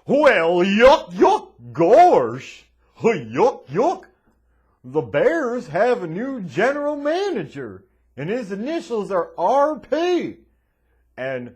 Well, yuck, yuck, gosh. Yuck, yuck. The Bears have a new general manager, and his initials are RP. And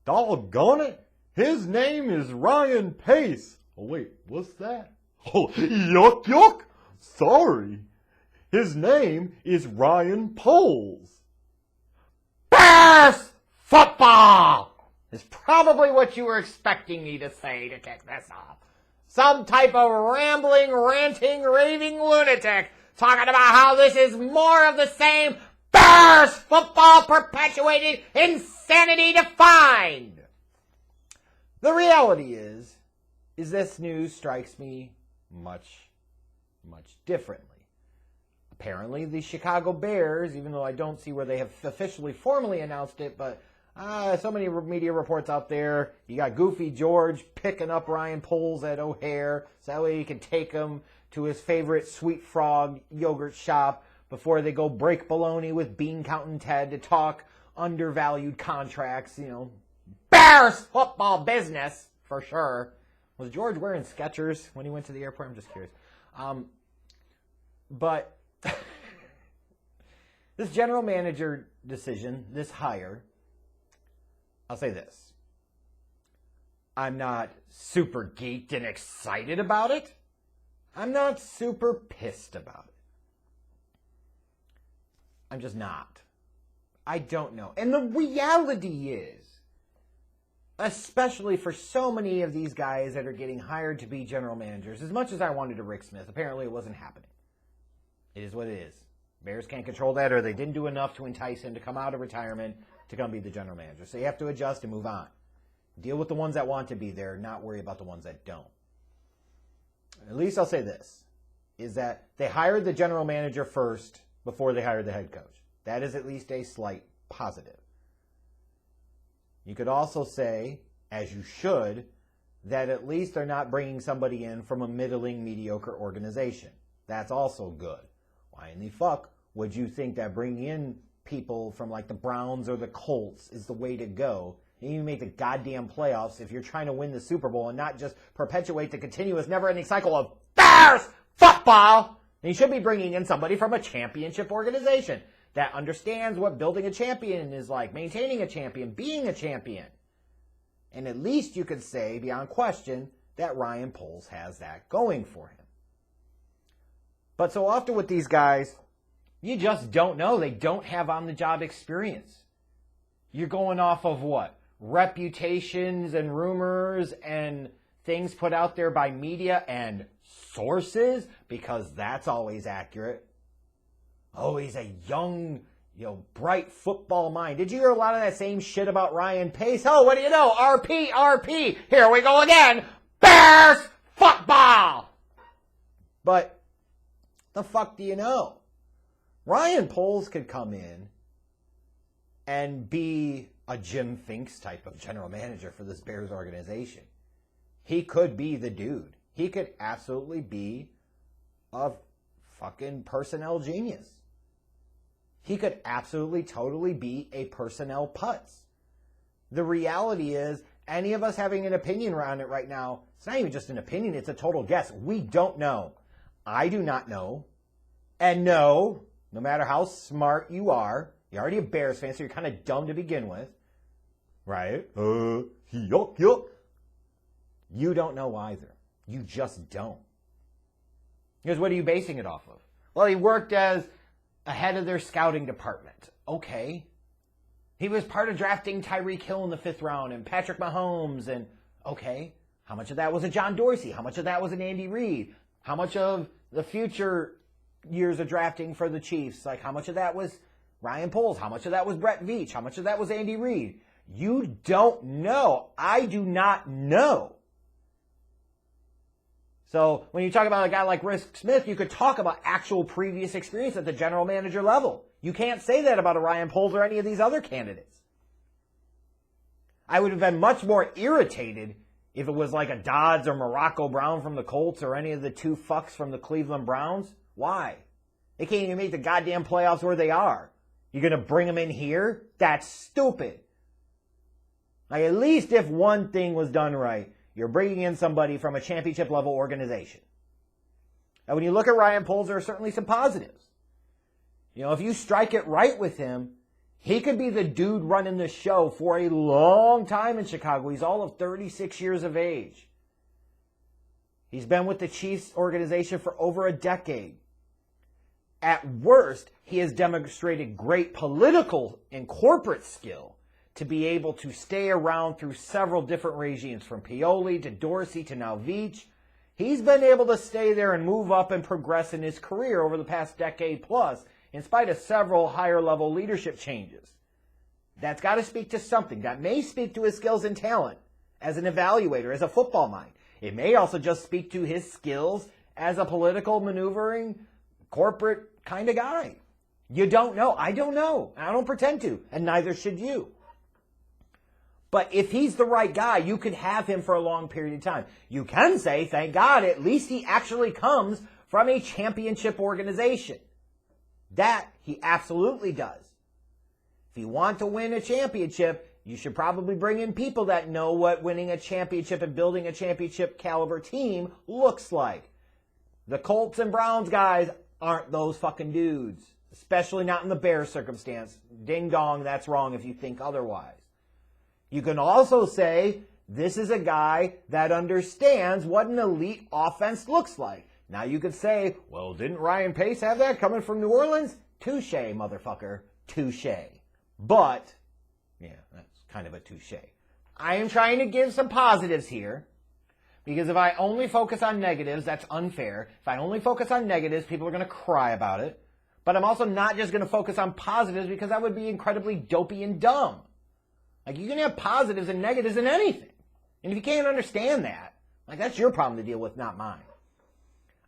doggone it, his name is Ryan Pace. Oh, wait, what's that? Oh, yuck, yuck. Sorry. His name is Ryan Poles. Bears football is probably what you were expecting me to say to kick this off. Some type of rambling, ranting, raving lunatic talking about how this is more of the same Bears football perpetuated insanity defined. The reality is this news strikes me much, much differently. Apparently, the Chicago Bears, even though I don't see where they have officially formally announced it, but so many media reports out there. You got Goofy George picking up Ryan Poles at O'Hare, so that way he can take him to his favorite Sweet Frog yogurt shop before they go break baloney with Bean Counting Ted to talk undervalued contracts, Bears football business, for sure. Was George wearing Skechers when he went to the airport? I'm just curious. But this general manager decision, this hire, I'll say this. I'm not super geeked and excited about it. I'm not super pissed about it. I'm just not. I don't know. And the reality is, especially for so many of these guys that are getting hired to be general managers, as much as I wanted to Rick Smith, apparently it wasn't happening. It is what it is. Bears can't control that, or they didn't do enough to entice him to come out of retirement to come be the general manager. So you have to adjust and move on. Deal with the ones that want to be there, not worry about the ones that don't. At least I'll say this, is that they hired the general manager first before they hired the head coach. That is at least a slight positive. You could also say, as you should, that at least they're not bringing somebody in from a middling, mediocre organization. That's also good. Why in the fuck would you think that bringing in people from like the Browns or the Colts is the way to go? And you make the goddamn playoffs if you're trying to win the Super Bowl and not just perpetuate the continuous never-ending cycle of Bears football. And you should be bringing in somebody from a championship organization that understands what building a champion is like, maintaining a champion, being a champion. And at least you could say, beyond question, that Ryan Poles has that going for him. But so often with these guys, you just don't know. They don't have on-the-job experience. You're going off of what? Reputations and rumors and things put out there by media and sources, because that's always accurate. Oh, he's a young, bright football mind. Did you hear a lot of that same shit about Ryan Pace? Oh, what do you know? RP. Here we go again. Bears football. But the fuck do you know? Ryan Poles could come in and be a Jim Finks type of general manager for this Bears organization. He could be the dude. He could absolutely be a fucking personnel genius. He could absolutely, totally be a personnel putz. The reality is, any of us having an opinion around it right now, it's not even just an opinion, it's a total guess. We don't know. I do not know. And no matter how smart you are, you're already a Bears fan, so you're kind of dumb to begin with. Right? Yuck. You don't know either. You just don't. Because what are you basing it off of? Well, he worked as a head of their scouting department. Okay. He was part of drafting Tyreek Hill in the 5th round and Patrick Mahomes. And okay, how much of that was a John Dorsey? How much of that was an Andy Reid? How much of the future years of drafting for the Chiefs, like how much of that was Ryan Poles? How much of that was Brett Veach? How much of that was Andy Reid? You don't know. I do not know. So when you talk about a guy like Rick Smith, you could talk about actual previous experience at the general manager level. You can't say that about a Ryan Poles or any of these other candidates. I would have been much more irritated if it was like a Dodds or Morocco Brown from the Colts or any of the two fucks from the Cleveland Browns. Why? They can't even make the goddamn playoffs where they are. You're going to bring them in here? That's stupid. Like, at least if one thing was done right, You're bringing in somebody from a championship level organization. And when you look at Ryan Poles, there are certainly some positives. You know, if you strike it right with him, he could be the dude running the show for a long time in Chicago. He's all of 36 years of age. He's been with the Chiefs organization for over a decade. At worst, he has demonstrated great political and corporate skill to be able to stay around through several different regimes, from Pioli to Dorsey to now Veach. He's been able to stay there and move up and progress in his career over the past decade plus, in spite of several higher-level leadership changes. That's got to speak to something. That may speak to his skills and talent as an evaluator, as a football mind. It may also just speak to his skills as a political maneuvering, corporate kind of guy. You don't know. I don't know. I don't pretend to, and neither should you. But if he's the right guy, you could have him for a long period of time. You can say, thank God, at least he actually comes from a championship organization. That he absolutely does. If you want to win a championship, you should probably bring in people that know what winning a championship and building a championship caliber team looks like. The Colts and Browns guys aren't those fucking dudes, especially not in the Bears circumstance. Ding dong, that's wrong if you think otherwise. You can also say this is a guy that understands what an elite offense looks like. Now you could say, well, didn't Ryan Pace have that coming from New Orleans? Touche, motherfucker. Touche. But, yeah, that's kind of a touche. I am trying to give some positives here, because if I only focus on negatives, that's unfair. If I only focus on negatives, people are going to cry about it. But I'm also not just going to focus on positives, because that would be incredibly dopey and dumb. Like, you can have positives and negatives in anything. And if you can't understand that, like, that's your problem to deal with, not mine.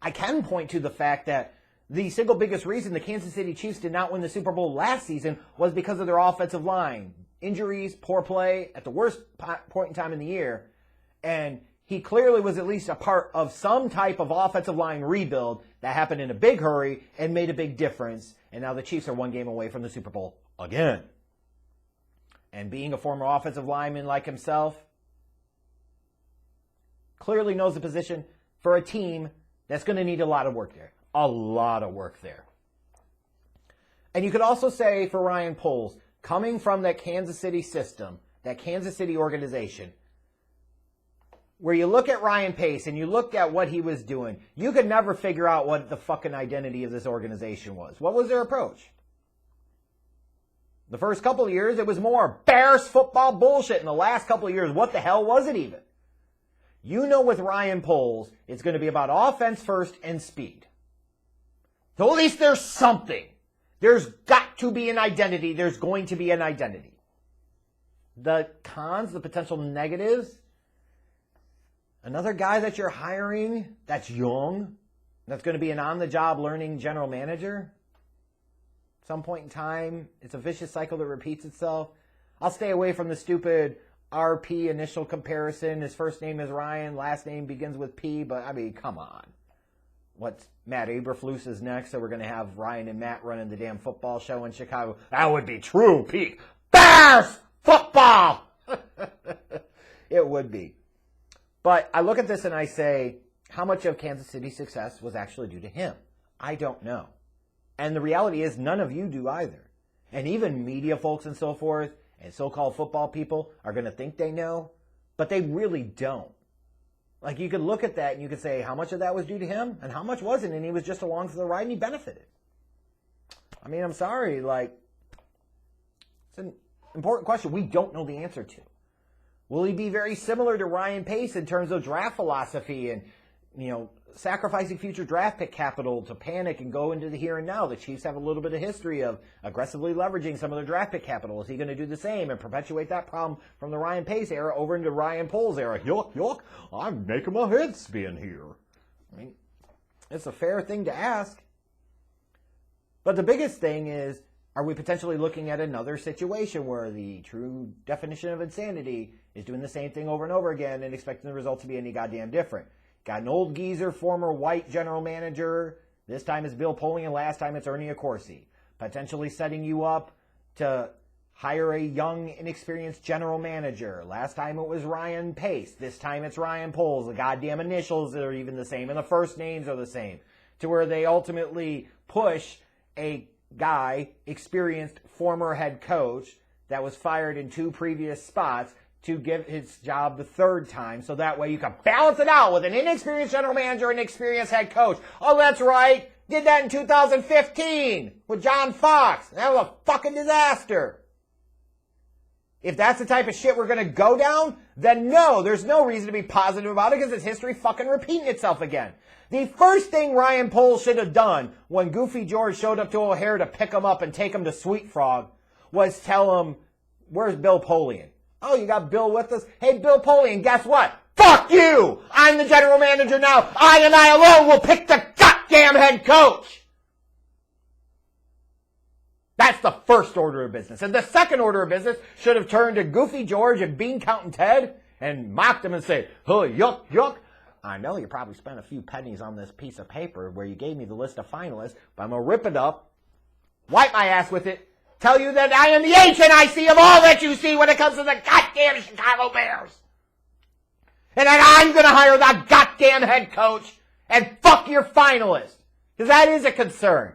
I can point to the fact that the single biggest reason the Kansas City Chiefs did not win the Super Bowl last season was because of their offensive line. Injuries, poor play at the worst point in time in the year. And he clearly was at least a part of some type of offensive line rebuild that happened in a big hurry and made a big difference. And now the Chiefs are one game away from the Super Bowl again. And being a former offensive lineman like himself, clearly knows the position for a team that's going to need a lot of work there. A lot of work there. And you could also say for Ryan Poles, coming from that Kansas City system, that Kansas City organization, where you look at Ryan Pace and you look at what he was doing, you could never figure out what the fucking identity of this organization was. What was their approach? The first couple of years, it was more Bears football bullshit. In the last couple of years, what the hell was it even? You know with Ryan Poles, it's going to be about offense first and speed. So at least there's something. There's got to be an identity. There's going to be an identity. The cons, the potential negatives, another guy that you're hiring that's young, that's going to be an on-the-job learning general manager. At some point in time, it's a vicious cycle that repeats itself. I'll stay away from the stupid RP initial comparison. His first name is Ryan, last name begins with P, but I mean, come on. What's Matt Eberflus is next, so we're going to have Ryan and Matt running the damn football show in Chicago. That would be true peak Bears football! It would be. But I look at this and I say, how much of Kansas City's success was actually due to him? I don't know. And the reality is none of you do either. And even media folks and so forth and so-called football people are going to think they know, but they really don't. Like, you could look at that and you could say, how much of that was due to him and how much wasn't, and he was just along for the ride and he benefited. I mean, I'm sorry, like, it's an important question we don't know the answer to. Will he be very similar to Ryan Pace in terms of draft philosophy and, you know, sacrificing future draft pick capital to panic and go into the here and now? The Chiefs have a little bit of history of aggressively leveraging some of their draft pick capital. Is he going to do the same and perpetuate that problem from the Ryan Pace era over into Ryan Poles era? Yuck, I'm making my head spin here. I mean, it's a fair thing to ask. But the biggest thing is, are we potentially looking at another situation where the true definition of insanity is doing the same thing over and over again and expecting the result to be any goddamn different? Got an old geezer, former white general manager. This time it's Bill Polian, last time it's Ernie Accorsi. Potentially setting you up to hire a young, inexperienced general manager. Last time it was Ryan Pace. This time it's Ryan Poles. The goddamn initials are even the same, and the first names are the same. To where they ultimately push a guy, experienced former head coach, that was fired in 2 previous spots to give his job the 3rd time, so that way you can balance it out with an inexperienced general manager and an experienced head coach. Oh, that's right. Did that in 2015 with John Fox. That was a fucking disaster. If that's the type of shit we're going to go down, then no, there's no reason to be positive about it because it's history fucking repeating itself again. The first thing Ryan Poles should have done when Goofy George showed up to O'Hare to pick him up and take him to Sweet Frog was tell him, where's Bill Polian? Oh, you got Bill with us? Hey, Bill Polian, guess what? Fuck you! I'm the general manager now. I and I alone will pick the goddamn head coach. That's the first order of business. And the second order of business should have turned to Goofy George and Bean Counting Ted and mocked him and said, oh, yuck, yuck. I know you probably spent a few pennies on this piece of paper where you gave me the list of finalists, but I'm going to rip it up, wipe my ass with it, tell you that I am the HNIC of all that you see when it comes to the goddamn Chicago Bears. And that I'm going to hire the goddamn head coach and fuck your finalists. Because that is a concern.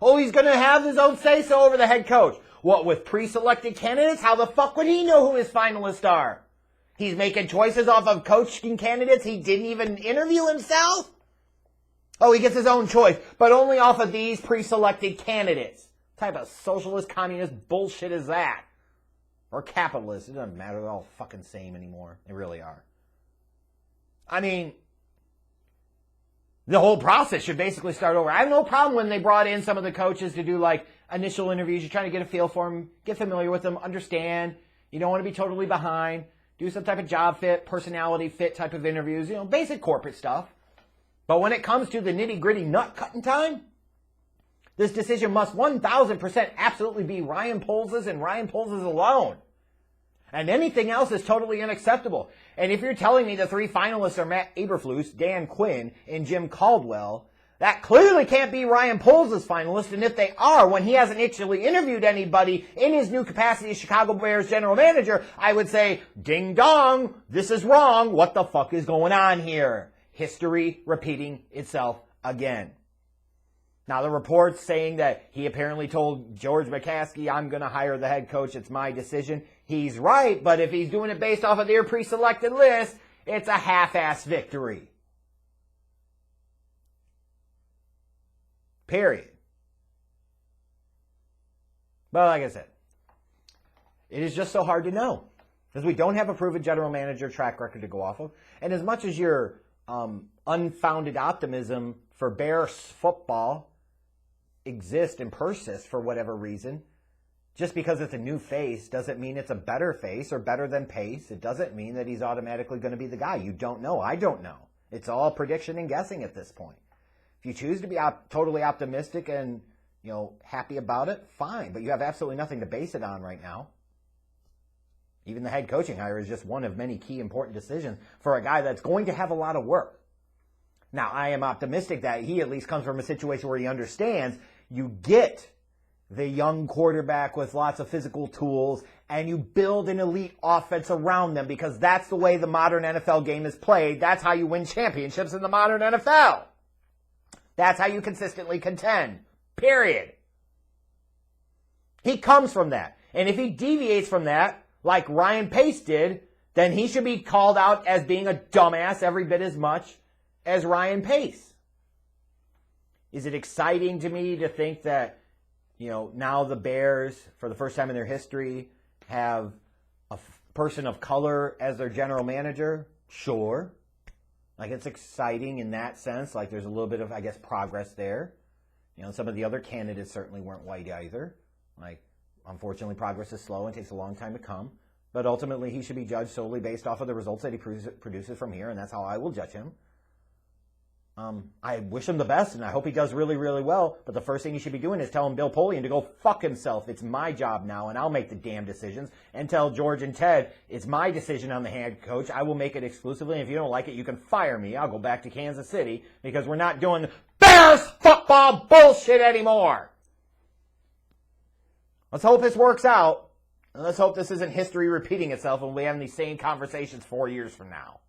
Oh, he's going to have his own say-so over the head coach. What, with pre-selected candidates? How the fuck would he know who his finalists are? He's making choices off of coaching candidates he didn't even interview himself? Oh, he gets his own choice, but only off of these pre-selected candidates. What type of socialist, communist bullshit is that? Or capitalist. It doesn't matter. They're all fucking same anymore. They really are. I mean, the whole process should basically start over. I have no problem when they brought in some of the coaches to do like initial interviews. You're trying to get a feel for them, get familiar with them, understand. You don't want to be totally behind. Do some type of job fit, personality fit type of interviews. You know, basic corporate stuff. But when it comes to the nitty-gritty nut-cutting time, this decision must 1,000% absolutely be Ryan Poles' and Ryan Poles' alone. And anything else is totally unacceptable. And if you're telling me the 3 finalists are Matt Eberflus, Dan Quinn, and Jim Caldwell, that clearly can't be Ryan Poles' finalist. And if they are, when he hasn't actually interviewed anybody in his new capacity as Chicago Bears general manager, I would say, ding dong, this is wrong. What the fuck is going on here? History repeating itself again. Now, the reports saying that he apparently told George McCaskey, I'm going to hire the head coach, it's my decision. He's right, but if he's doing it based off of their pre-selected list, it's a half-ass victory. Period. But like I said, it is just so hard to know. Because we don't have a proven general manager track record to go off of. And as much as your unfounded optimism for Bears football exists and persists for whatever reason, just because it's a new face doesn't mean it's a better face or better than Pace. It doesn't mean that he's automatically going to be the guy. You don't know. I don't know. It's all prediction and guessing at this point. If you choose to be totally optimistic and, happy about it, fine. But you have absolutely nothing to base it on right now. Even the head coaching hire is just one of many key important decisions for a guy that's going to have a lot of work. Now, I am optimistic that he at least comes from a situation where he understands you get the young quarterback with lots of physical tools and you build an elite offense around them because that's the way the modern NFL game is played. That's how you win championships in the modern NFL. That's how you consistently contend. Period. He comes from that. And if he deviates from that, like Ryan Pace did, then he should be called out as being a dumbass every bit as much as Ryan Pace. Is it exciting to me to think that, now the Bears, for the first time in their history, have a person of color as their general manager? Sure. Like, it's exciting in that sense. Like, there's a little bit of, progress there. Some of the other candidates certainly weren't white either. Like, unfortunately, progress is slow and takes a long time to come. But ultimately, he should be judged solely based off of the results that he produces from here, and that's how I will judge him. I wish him the best, and I hope he does really, really well. But the first thing he should be doing is telling Bill Polian to go fuck himself. It's my job now, and I'll make the damn decisions. And tell George and Ted, it's my decision on the head coach. I will make it exclusively. And if you don't like it, you can fire me. I'll go back to Kansas City because we're not doing Bears football bullshit anymore. Let's hope this works out. And let's hope this isn't history repeating itself and we have these same conversations 4 years from now.